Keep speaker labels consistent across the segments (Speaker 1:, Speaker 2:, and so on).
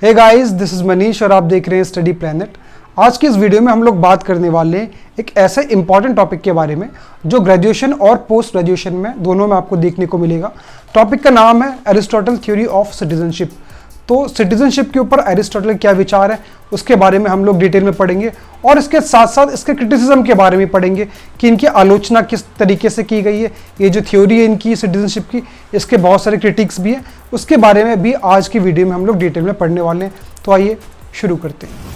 Speaker 1: Hey guys, this is Manish और आप देख रहे हैं स्टडी प्लैनेट। आज की इस वीडियो में हम लोग बात करने वाले हैं एक ऐसे इंपॉर्टेंट टॉपिक के बारे में जो ग्रेजुएशन और पोस्ट ग्रेजुएशन में दोनों में आपको देखने को मिलेगा। टॉपिक का नाम है एरिस्टोटल थ्योरी ऑफ सिटीजनशिप। तो सिटीजनशिप के ऊपर एरिस्टोटल के क्या विचार है उसके बारे में हम लोग डिटेल में पढ़ेंगे और इसके साथ साथ इसके क्रिटिसिज्म के बारे में पढ़ेंगे कि इनकी आलोचना किस तरीके से की गई है। ये जो थ्योरी है इनकी सिटीजनशिप की, इसके बहुत सारे क्रिटिक्स भी हैं, उसके बारे में भी आज की वीडियो में हम लोग डिटेल में पढ़ने वाले हैं। तो आइए शुरू करते हैं।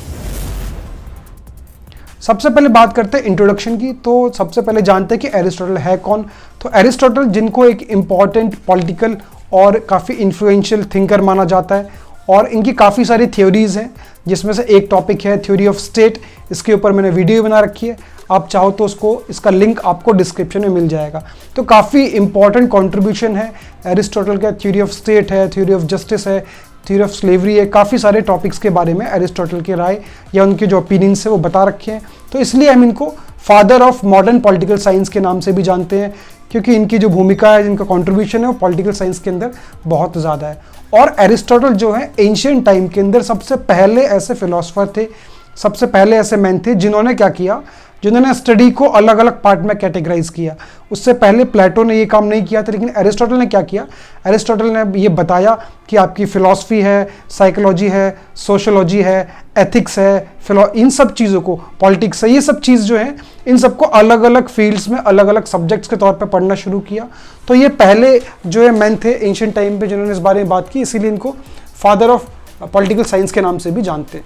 Speaker 1: सबसे पहले बात करते हैं इंट्रोडक्शन की। तो सबसे पहले जानते हैं कि एरिस्टोटल है कौन। तो एरिस्टोटल जिनको एक इम्पॉर्टेंट पॉलिटिकल और काफ़ी इन्फ्लुएंशियल थिंकर माना जाता है और इनकी काफ़ी सारी थ्योरीज हैं, जिसमें से एक टॉपिक है थ्योरी ऑफ स्टेट। इसके ऊपर मैंने वीडियो बना रखी है, आप चाहो तो इसका लिंक आपको डिस्क्रिप्शन में मिल जाएगा। तो काफ़ी इंपॉर्टेंट कंट्रीब्यूशन है एरिस्टोटल का। थ्योरी ऑफ स्टेट है, थ्योरी ऑफ जस्टिस है, थ्योरी ऑफ स्लेवरी है, काफ़ी सारे टॉपिक्स के बारे में एरिस्टोटल की राय या उनके जो ओपिनियंस है वो बता रखे हैं। तो इसलिए हम इनको father of modern political science के नाम से भी जानते हैं, क्योंकि इनकी जो भूमिका है, जिनका कंट्रीब्यूशन है वो पॉलिटिकल साइंस के अंदर बहुत ज़्यादा है। और एरिस्टोटल जो है एंशिएंट टाइम के अंदर सबसे पहले ऐसे फिलोसोफर थे, सबसे पहले ऐसे मैन थे जिन्होंने क्या किया, जिन्होंने स्टडी को अलग अलग पार्ट में कैटेगराइज किया। उससे पहले प्लेटो ने ये काम नहीं किया था, लेकिन एरिस्टोटल ने क्या किया, एरिस्टोटल ने ये बताया कि आपकी फिलॉसफी है, साइकोलॉजी है, सोशोलॉजी है, एथिक्स है, इन सब चीज़ों को, पॉलिटिक्स है, ये सब चीज़ जो है इन सबको अलग अलग फील्ड्स में अलग अलग सब्जेक्ट्स के तौर पे पढ़ना शुरू किया। तो ये पहले जो है मैन थे एंशिएंट टाइम पे जिन्होंने इस बारे में बात की, इसीलिए इनको फादर ऑफ पॉलिटिकल साइंस के नाम से भी जानते हैं।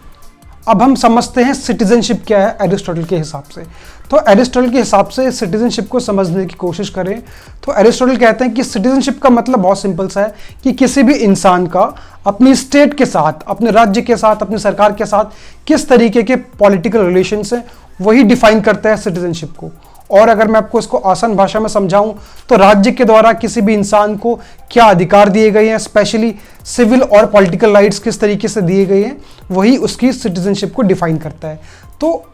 Speaker 1: अब हम समझते हैं सिटीजनशिप क्या है एरिस्टोटल के हिसाब से। तो एरिस्टोटल के हिसाब से सिटीजनशिप को समझने की कोशिश करें तो एरिस्टोटल कहते हैं कि सिटीजनशिप का मतलब बहुत सिंपल सा है कि किसी भी इंसान का अपनी स्टेट के साथ, अपने राज्य के साथ, अपनी सरकार के साथ किस तरीके के पॉलिटिकल रिलेशंस हैं, वही डिफाइन करता है सिटीजनशिप को। और अगर मैं आपको इसको आसान भाषा में समझाऊं तो राज्य के द्वारा किसी भी इंसान को क्या अधिकार दिए गए हैं, स्पेशली सिविल और पॉलिटिकल राइट्स किस तरीके से दिए गए हैं, वही उसकी सिटीजनशिप को डिफाइन करता है। तो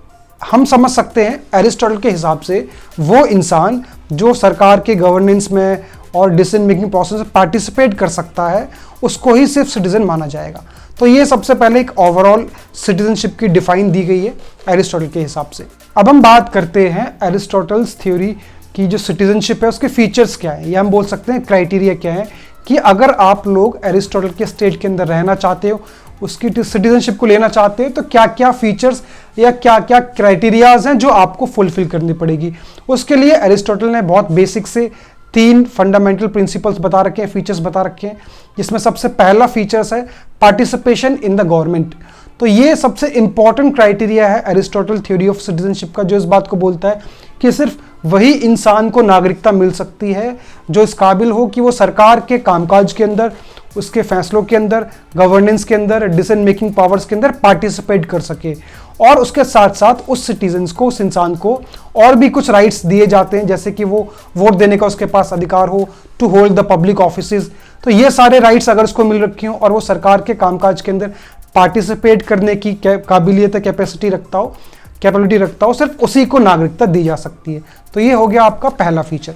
Speaker 1: हम समझ सकते हैं एरिस्टोटल के हिसाब से वो इंसान जो सरकार के गवर्नेंस में और डिसीजन मेकिंग प्रोसेस में पार्टिसिपेट कर सकता है, उसको ही सिर्फ सिटीजन माना जाएगा। तो ये सबसे पहले एक ओवरऑल सिटीजनशिप की डिफाइन दी गई है एरिस्टोटल के हिसाब से। अब हम बात करते हैं एरिस्टोटल्स थ्योरी की जो सिटीजनशिप है उसके फीचर्स क्या है, या हम बोल सकते हैं क्राइटेरिया क्या है कि अगर आप लोग एरिस्टोटल के स्टेट के अंदर रहना चाहते हो, उसकी सिटीजनशिप को लेना चाहते हो, तो क्या क्या फीचर्स या क्या क्या क्राइटेरियाज हैं जो आपको फुलफिल करनी पड़ेगी। उसके लिए एरिस्टोटल ने बहुत बेसिक से 3 फंडामेंटल प्रिंसिपल्स बता रखे हैं, फीचर्स बता रखे हैं, जिसमें सबसे पहला फीचर्स है पार्टिसिपेशन इन द गवर्नमेंट। तो ये सबसे इंपॉर्टेंट क्राइटेरिया है एरिस्टोटल थ्योरी ऑफ सिटीजनशिप का, जो इस बात को बोलता है कि सिर्फ वही इंसान को नागरिकता मिल सकती है जो इस काबिल हो कि वो सरकार के कामकाज के अंदर, उसके फैसलों के अंदर, गवर्नेंस के अंदर, डिसीजन मेकिंग पावर्स के अंदर पार्टिसिपेट कर सके। और उसके साथ साथ उस सिटीजन्स को, उस इंसान को और भी कुछ राइट्स दिए जाते हैं, जैसे कि वो वोट देने का उसके पास अधिकार हो, to hold the public offices. तो ये सारे राइट्स अगर उसको मिल रखे हो और वो सरकार के कामकाज के अंदर पार्टिसिपेट करने की काबिलियत, कैपेबिलिटी रखता हो, सिर्फ उसी को नागरिकता दी जा सकती है। तो ये हो गया आपका पहला फीचर।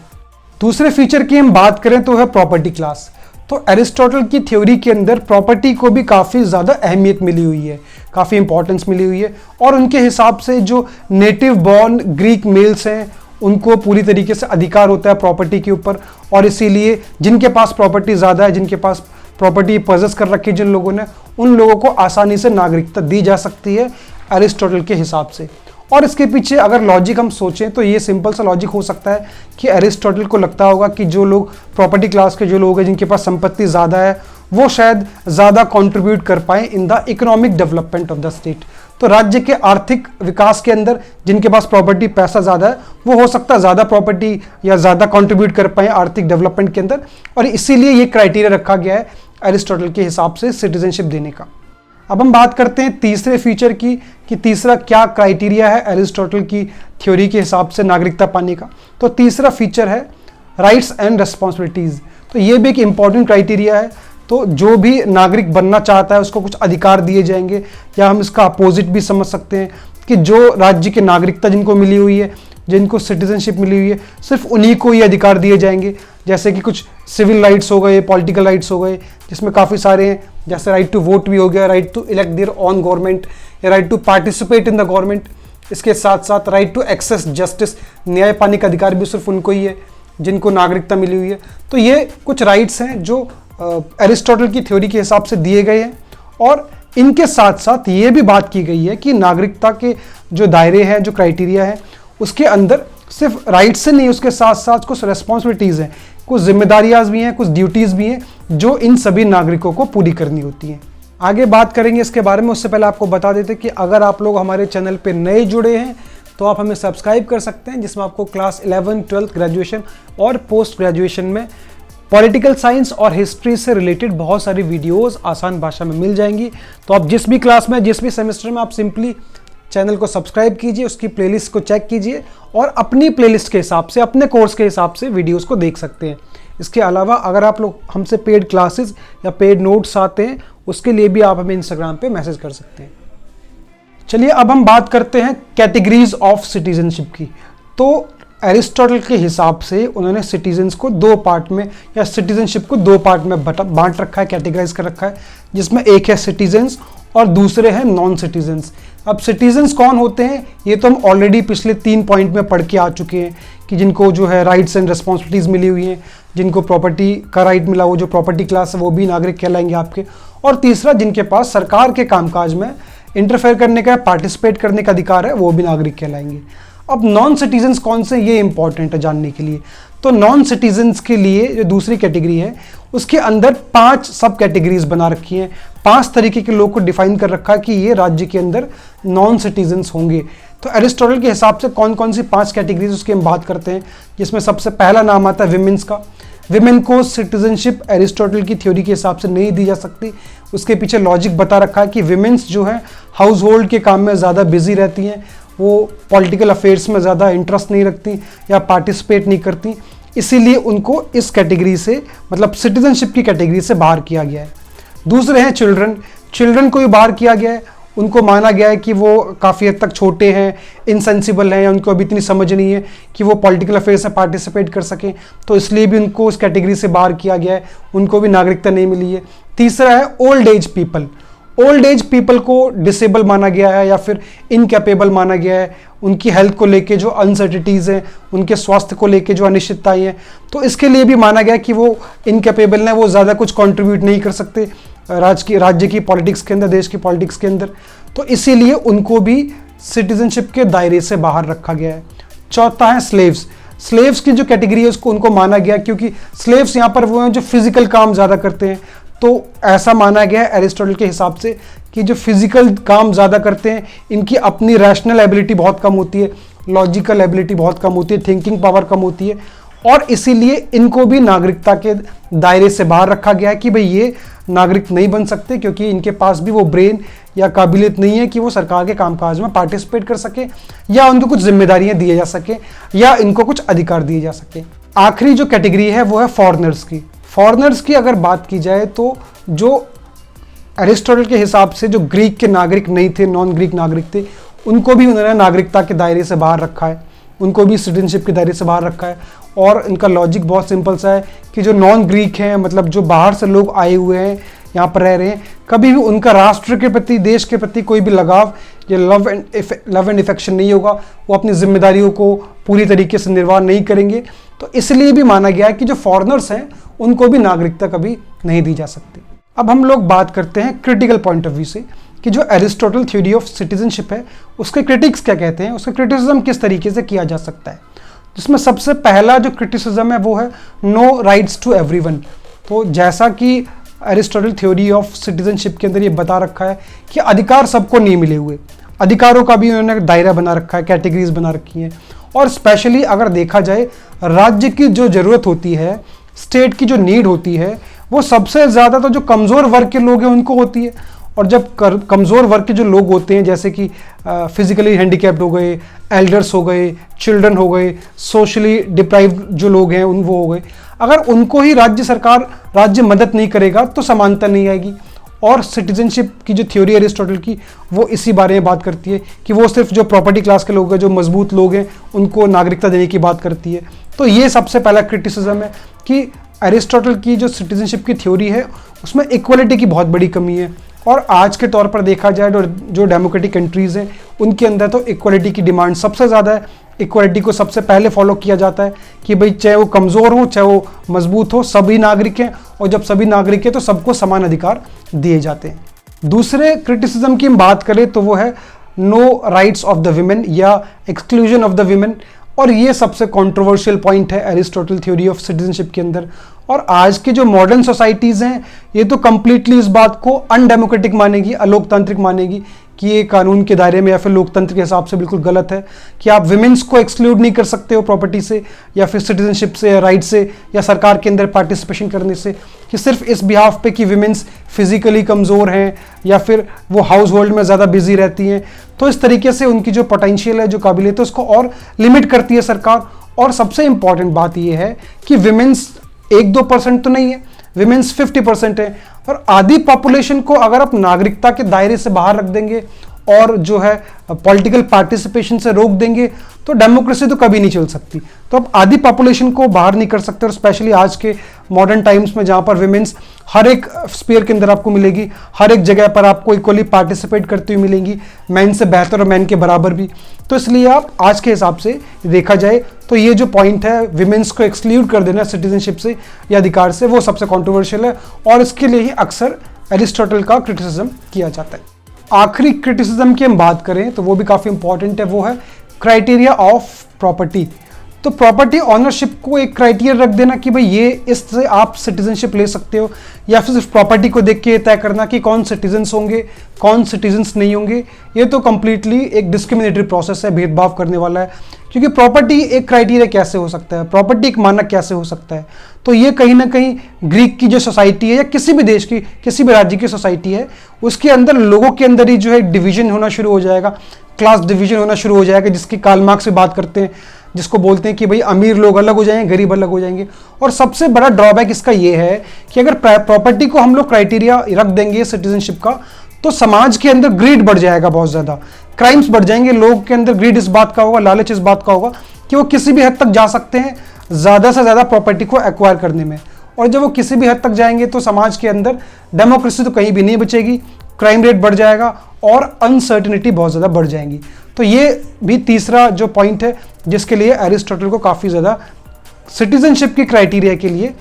Speaker 1: दूसरे फीचर की हम बात करें तो है प्रॉपर्टी क्लास। तो एरिस्टोटल की थ्योरी के अंदर प्रॉपर्टी को भी काफ़ी ज़्यादा अहमियत मिली हुई है, काफ़ी इंपॉर्टेंस मिली हुई है। और उनके हिसाब से जो नेटिव बॉर्न ग्रीक मेल्स हैं उनको पूरी तरीके से अधिकार होता है प्रॉपर्टी के ऊपर, और इसीलिए जिनके पास प्रॉपर्टी ज़्यादा है, जिनके पास प्रॉपर्टी पजेस कर रखी है जिन लोगों ने, उन लोगों को आसानी से नागरिकता दी जा सकती है एरिस्टोटल के हिसाब से। और इसके पीछे अगर लॉजिक हम सोचें तो ये सिंपल सा लॉजिक हो सकता है कि एरिस्टोटल को लगता होगा कि जो लोग प्रॉपर्टी क्लास के जो लोग हैं, जिनके पास संपत्ति ज़्यादा है, वो शायद ज़्यादा कंट्रीब्यूट कर पाएँ in the economic development of the state. तो राज्य के आर्थिक विकास के अंदर जिनके पास प्रॉपर्टी, पैसा ज़्यादा है, वो हो सकता है ज़्यादा प्रॉपर्टी या ज़्यादा कंट्रीब्यूट कर पाएँ आर्थिक डेवलपमेंट के अंदर। और इसीलिए ये क्राइटेरिया रखा गया है एरिस्टोटल के हिसाब से सिटीजनशिप देने का। अब हम बात करते हैं तीसरे फीचर की कि तीसरा क्या क्राइटेरिया है एरिस्टोटल की थ्योरी के हिसाब से नागरिकता पाने का। तो तीसरा फीचर है राइट्स एंड रिस्पॉन्सिबिलिटीज़। तो ये भी एक इंपॉर्टेंट क्राइटेरिया है। तो जो भी नागरिक बनना चाहता है उसको कुछ अधिकार दिए जाएंगे, या हम इसका अपोजिट भी समझ सकते हैं कि जो राज्य की नागरिकता जिनको मिली हुई है जिनको सिटीजनशिप मिली हुई है सिर्फ उन्हीं को ये अधिकार दिए जाएंगे। जैसे कि कुछ सिविल राइट्स हो गए, पॉलिटिकल राइट्स हो गए, जिसमें काफ़ी सारे हैं, जैसे राइट टू वोट भी हो गया, right to elect their own government, या right to participate in the government. इसके साथ साथ राइट टू एक्सेस जस्टिस, न्याय पाने का अधिकार भी सिर्फ उनको ही है जिनको नागरिकता मिली हुई है। तो ये कुछ राइट्स हैं जो एरिस्टोटल की थ्योरी के हिसाब से दिए गए हैं। और इनके साथ साथ ये भी बात की गई है कि नागरिकता के जो दायरे हैं, जो क्राइटेरिया है, उसके अंदर सिर्फ राइट्स से नहीं, उसके साथ साथ कुछ रेस्पॉन्सिबिलिटीज़ हैं, कुछ जिम्मेदारियाँ भी हैं, कुछ ड्यूटीज़ भी हैं जो इन सभी नागरिकों को पूरी करनी होती हैं। आगे बात करेंगे इसके बारे में, उससे पहले आपको बता देते कि अगर आप लोग हमारे चैनल पे नए जुड़े हैं तो आप हमें सब्सक्राइब कर सकते हैं, जिसमें आपको क्लास 11, 12, ग्रेजुएशन और पोस्ट ग्रेजुएशन में पॉलिटिकल साइंस और हिस्ट्री से रिलेटेड बहुत सारी वीडियोस आसान भाषा में मिल जाएंगी। तो आप जिस भी क्लास में, जिस भी सेमेस्टर में, आप सिंपली चैनल को सब्सक्राइब कीजिए, उसकी प्लेलिस्ट को चेक कीजिए और अपनी प्लेलिस्ट के हिसाब से, अपने कोर्स के हिसाब से वीडियोस को देख सकते हैं। इसके अलावा अगर आप लोग हमसे पेड क्लासेस या पेड नोट्स आते हैं, उसके लिए भी आप हमें इंस्टाग्राम पे मैसेज कर सकते हैं। चलिए अब हम बात करते हैं कैटेगरीज ऑफ सिटीजनशिप की। तो एरिस्टोटल के हिसाब से उन्होंने सिटीजन्स को दो पार्ट में, या सिटीजनशिप को दो पार्ट में बांट रखा है, कैटेगराइज कर रखा है, जिसमें एक है सिटीजन्स और दूसरे हैं नॉन सिटीजन्स। अब सिटीजन्स कौन होते हैं ये तो हम ऑलरेडी पिछले 3 पॉइंट में पढ़ के आ चुके हैं कि जिनको जो है राइट्स एंड रिस्पॉन्सिबिलिटीज़ मिली हुई हैं, जिनको प्रॉपर्टी का राइट मिला, वो जो प्रॉपर्टी क्लास है वो भी नागरिक कहलाएंगे आपके। और तीसरा, जिनके पास सरकार के कामकाज में इंटरफेयर करने का, पार्टिसिपेट करने का अधिकार है, वो भी नागरिक कहलाएंगे। अब नॉन सिटीजन्स कौन से, ये इंपॉर्टेंट है जानने के लिए। तो नॉन सिटीजन्स के लिए जो दूसरी कैटेगरी है, उसके अंदर 5 सब कैटेगरीज बना रखी हैं, 5 तरीके के लोग को डिफाइन कर रखा है कि ये राज्य के अंदर नॉन सिटीजन्स होंगे। तो एरिस्टोटल के हिसाब से कौन कौन सी 5 कैटेगरीज उसकी हम बात करते हैं, जिसमें सबसे पहला नाम आता है विमेंस का। विमेन को सिटीजनशिप एरिस्टोटल की थ्योरी के हिसाब से नहीं दी जा सकती। उसके पीछे लॉजिक बता रखा है कि विमेंस जो है हाउस होल्ड के काम में ज़्यादा बिजी रहती हैं, वो पॉलिटिकल अफेयर्स में ज़्यादा इंटरेस्ट नहीं रखती या पार्टिसिपेट नहीं करती, इसीलिए उनको इस कैटेगरी से, मतलब सिटीजनशिप की कैटेगरी से बाहर किया गया है। दूसरे हैं चिल्ड्रन। चिल्ड्रन को भी बाहर किया गया है। उनको माना गया है कि वो काफ़ी हद तक छोटे हैं, इनसेंसिबल हैं, उनको अभी इतनी समझ नहीं है कि वो पॉलिटिकल अफेयर्स में पार्टिसिपेट कर सकें, तो इसलिए भी उनको उस कैटेगरी से बाहर किया गया है, उनको भी नागरिकता नहीं मिली है। तीसरा है old age people. Old age people को डिसेबल माना गया है या फिर इनकैपेबल माना गया है। उनकी हेल्थ को लेके जो अनसर्टिनिटीज़ हैं, उनके स्वास्थ्य को लेके जो अनिश्चितताएं हैं, तो इसके लिए भी माना गया कि वो इनकैपेबल हैं, वो ज़्यादा कुछ कंट्रीब्यूट नहीं कर सकते राज्य की पॉलिटिक्स के अंदर, देश की पॉलिटिक्स के अंदर, तो इसीलिए उनको भी सिटीजनशिप के दायरे से बाहर रखा गया है। चौथा है स्लेव्स। स्लेव्स की जो कैटेगरी है उसको उनको माना गया, क्योंकि स्लेव्स यहाँ पर वो हैं जो फिजिकल काम ज़्यादा करते हैं, तो ऐसा माना गया है एरिस्टोटल के हिसाब से कि जो फिजिकल काम ज़्यादा करते हैं, इनकी अपनी रैशनल एबिलिटी बहुत कम होती है, लॉजिकल एबिलिटी बहुत कम होती है, थिंकिंग पावर कम होती है, और इसीलिए इनको भी नागरिकता के दायरे से बाहर रखा गया है कि भाई ये नागरिक नहीं बन सकते, क्योंकि इनके पास भी वो ब्रेन या काबिलियत नहीं है कि वो सरकार के कामकाज में पार्टिसिपेट कर सके, या उनको कुछ जिम्मेदारियां दी जा सके, या इनको कुछ अधिकार दिए जा सके। आखिरी जो कैटेगरी है वो है फॉरेनर्स की। फॉरेनर्स की अगर बात की जाए तो जो एरिस्टोटल के हिसाब से जो ग्रीक के नागरिक नहीं थे, नॉन ग्रीक नागरिक थे, उनको भी उन्होंने नागरिकता के दायरे से बाहर रखा है, उनको भी सिटीजनशिप के दायरे से बाहर रखा है। और इनका लॉजिक बहुत सिंपल सा है कि जो नॉन ग्रीक हैं, मतलब जो बाहर से लोग आए हुए हैं, यहाँ पर रह रहे हैं, कभी भी उनका राष्ट्र के प्रति, देश के प्रति कोई भी लगाव या लव एंड इफेक्शन नहीं होगा, वो अपनी जिम्मेदारियों को पूरी तरीके से निर्वाह नहीं करेंगे। तो इसलिए भी माना गया है कि जो फॉरेनर्स हैं उनको भी नागरिकता कभी नहीं दी जा सकती। अब हम लोग बात करते हैं क्रिटिकल पॉइंट ऑफ व्यू से कि जो एरिस्टोटल थ्योरी ऑफ सिटीजनशिप है उसके क्रिटिक्स क्या कहते हैं, उसका क्रिटिसिज्म किस तरीके से किया जा सकता है। जिसमें सबसे पहला जो क्रिटिसिज्म है वो है नो राइट्स टू एवरीवन। तो जैसा कि एरिस्टोटल थ्योरी ऑफ सिटीजनशिप के अंदर ये बता रखा है कि अधिकार सबको नहीं मिले हुए, अधिकारों का भी उन्होंने दायरा बना रखा है, कैटेगरीज बना रखी हैं। और स्पेशली अगर देखा जाए राज्य की जो ज़रूरत होती है, स्टेट की जो नीड होती है, वो सबसे ज़्यादा तो जो कमज़ोर वर्ग के लोग हैं उनको होती है। और जब कमज़ोर वर्ग के जो लोग होते हैं, जैसे कि फिजिकली हैंडीकैप्ड हो गए, एल्डर्स हो गए, चिल्ड्रन हो गए, सोशली डिप्राइव्ड जो लोग हैं वो हो गए, अगर उनको ही राज्य मदद नहीं करेगा तो समानता नहीं आएगी। और सिटीजनशिप की जो थ्योरी है एरिस्टोटल की, वो इसी बारे में बात करती है कि वो सिर्फ जो प्रॉपर्टी क्लास के लोग हैं, जो मजबूत लोग हैं, उनको नागरिकता देने की बात करती है। तो ये सबसे पहला क्रिटिसिज्म है कि एरिस्टोटल की जो सिटीजनशिप की थ्योरी है उसमें इक्वलिटी की बहुत बड़ी कमी है। और आज के तौर पर देखा जाए तो जो डेमोक्रेटिक कंट्रीज़ हैं उनके अंदर तो इक्वलिटी की डिमांड सबसे ज़्यादा है। इक्वलिटी को सबसे पहले फॉलो किया जाता है कि भाई चाहे वो कमज़ोर हो चाहे वो मजबूत हो, सभी नागरिक हैं, और जब सभी नागरिक हैं तो सबको समान अधिकार दिए जाते हैं। दूसरे क्रिटिसिज्म की हम बात करें तो वो है no rights of the women या एक्सक्लूजन ऑफ द विमेन, और ये सबसे कंट्रोवर्शियल पॉइंट है एरिस्टोटल थ्योरी ऑफ सिटीजनशिप के अंदर। और आज की जो मॉडर्न सोसाइटीज़ हैं ये तो कंप्लीटली इस बात को अनडेमोक्रेटिक मानेगी, अलोकतांत्रिक मानेगी कि ये कानून के दायरे में या फिर लोकतंत्र के हिसाब से बिल्कुल गलत है कि आप विमेंस को एक्सक्लूड नहीं कर सकते हो प्रॉपर्टी से या फिर सिटीजनशिप से या राइट से या सरकार के अंदर पार्टिसिपेशन करने से, कि सिर्फ इस बिहाफ पे कि विमेंस फिजिकली कमज़ोर हैं या फिर वो हाउस होल्ड में ज़्यादा बिजी रहती हैं, तो इस तरीके से उनकी जो पोटेंशियल है, जो काबिलियत है, उसको और लिमिट करती है सरकार। और सबसे इंपॉर्टेंट बात यह है कि विमेंस 1-2% तो नहीं है, विमेंस 50% है। और आधी पॉपुलेशन को अगर आप नागरिकता के दायरे से बाहर रख देंगे और जो है पॉलिटिकल पार्टिसिपेशन से रोक देंगे तो डेमोक्रेसी तो कभी नहीं चल सकती। तो अब आधी पॉपुलेशन को बाहर नहीं कर सकते, और स्पेशली आज के मॉडर्न टाइम्स में जहाँ पर विमेंस हर एक स्पेयर के अंदर आपको मिलेगी, हर एक जगह पर आपको इक्वली पार्टिसिपेट करती हुई मिलेंगी, मैन से बेहतर और मैन के बराबर भी। तो इसलिए आप आज के हिसाब से देखा जाए तो ये जो पॉइंट है विमेंस को एक्सक्लूड कर देना सिटीजनशिप से या अधिकार से, वो सबसे कॉन्ट्रोवर्शियल है और इसके लिए ही अक्सर एरिस्टोटल का क्रिटिसिज्म किया जाता है। आखिरी क्रिटिसिज्म की हम बात करें तो वो भी काफ़ी इंपॉर्टेंट है, वो है क्राइटेरिया ऑफ प्रॉपर्टी। तो प्रॉपर्टी ऑनरशिप को एक क्राइटेरिया रख देना कि भाई ये इससे आप सिटीजनशिप ले सकते हो, या फिर सिर्फ प्रॉपर्टी को देख के तय करना कि कौन सिटीजन्स होंगे कौन सिटीजन्स नहीं होंगे, ये तो कंप्लीटली एक डिस्क्रिमिनेटरी प्रोसेस है, भेदभाव करने वाला है। क्योंकि प्रॉपर्टी एक क्राइटेरिया कैसे हो सकता है, प्रॉपर्टी एक मानक कैसे हो सकता है, तो ये कहीं ना कहीं ग्रीक की जो सोसाइटी है या किसी भी देश की किसी भी राज्य की सोसाइटी है उसके अंदर लोगों के अंदर ही जो है डिवीजन होना शुरू हो जाएगा, क्लास डिवीजन होना शुरू हो जाएगा, जिसकी कार्ल मार्क्स से बात करते हैं, जिसको बोलते हैं कि भाई अमीर लोग अलग हो जाएंगे, गरीब अलग हो जाएंगे। और सबसे बड़ा ड्रॉबैक इसका ये है कि अगर प्रॉपर्टी को हम लोग क्राइटेरिया रख देंगे सिटीजनशिप का तो समाज के अंदर ग्रीड बढ़ जाएगा, बहुत ज़्यादा क्राइम्स बढ़ जाएंगे, लोगों के अंदर ग्रीड इस बात का होगा, लालच इस बात का होगा कि वो किसी भी हद तक जा सकते हैं ज़्यादा से ज़्यादा प्रॉपर्टी को एक्वायर करने में। और जब वो किसी भी हद तक जाएंगे तो समाज के अंदर डेमोक्रेसी तो कहीं भी नहीं बचेगी, क्राइम रेट बढ़ जाएगा और अनसर्टेनिटी बहुत ज़्यादा बढ़ जाएंगी। तो ये भी तीसरा जो पॉइंट है जिसके लिए एरिस्टोटल को काफ़ी ज़्यादा सिटीजनशिप की क्राइटेरिया के लिए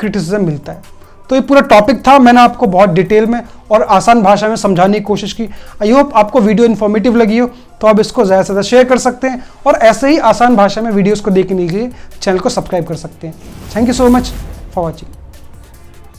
Speaker 1: क्रिटिसिज्म मिलता है। तो ये पूरा टॉपिक था, मैंने आपको बहुत डिटेल में और आसान भाषा में समझाने की कोशिश की। आई होप आपको वीडियो इन्फॉर्मेटिव लगी हो, तो आप इसको ज़्यादा से ज़्यादा शेयर कर सकते हैं और ऐसे ही आसान भाषा में वीडियोस को देखने के लिए चैनल को सब्सक्राइब कर सकते हैं। Thank you so much for watching.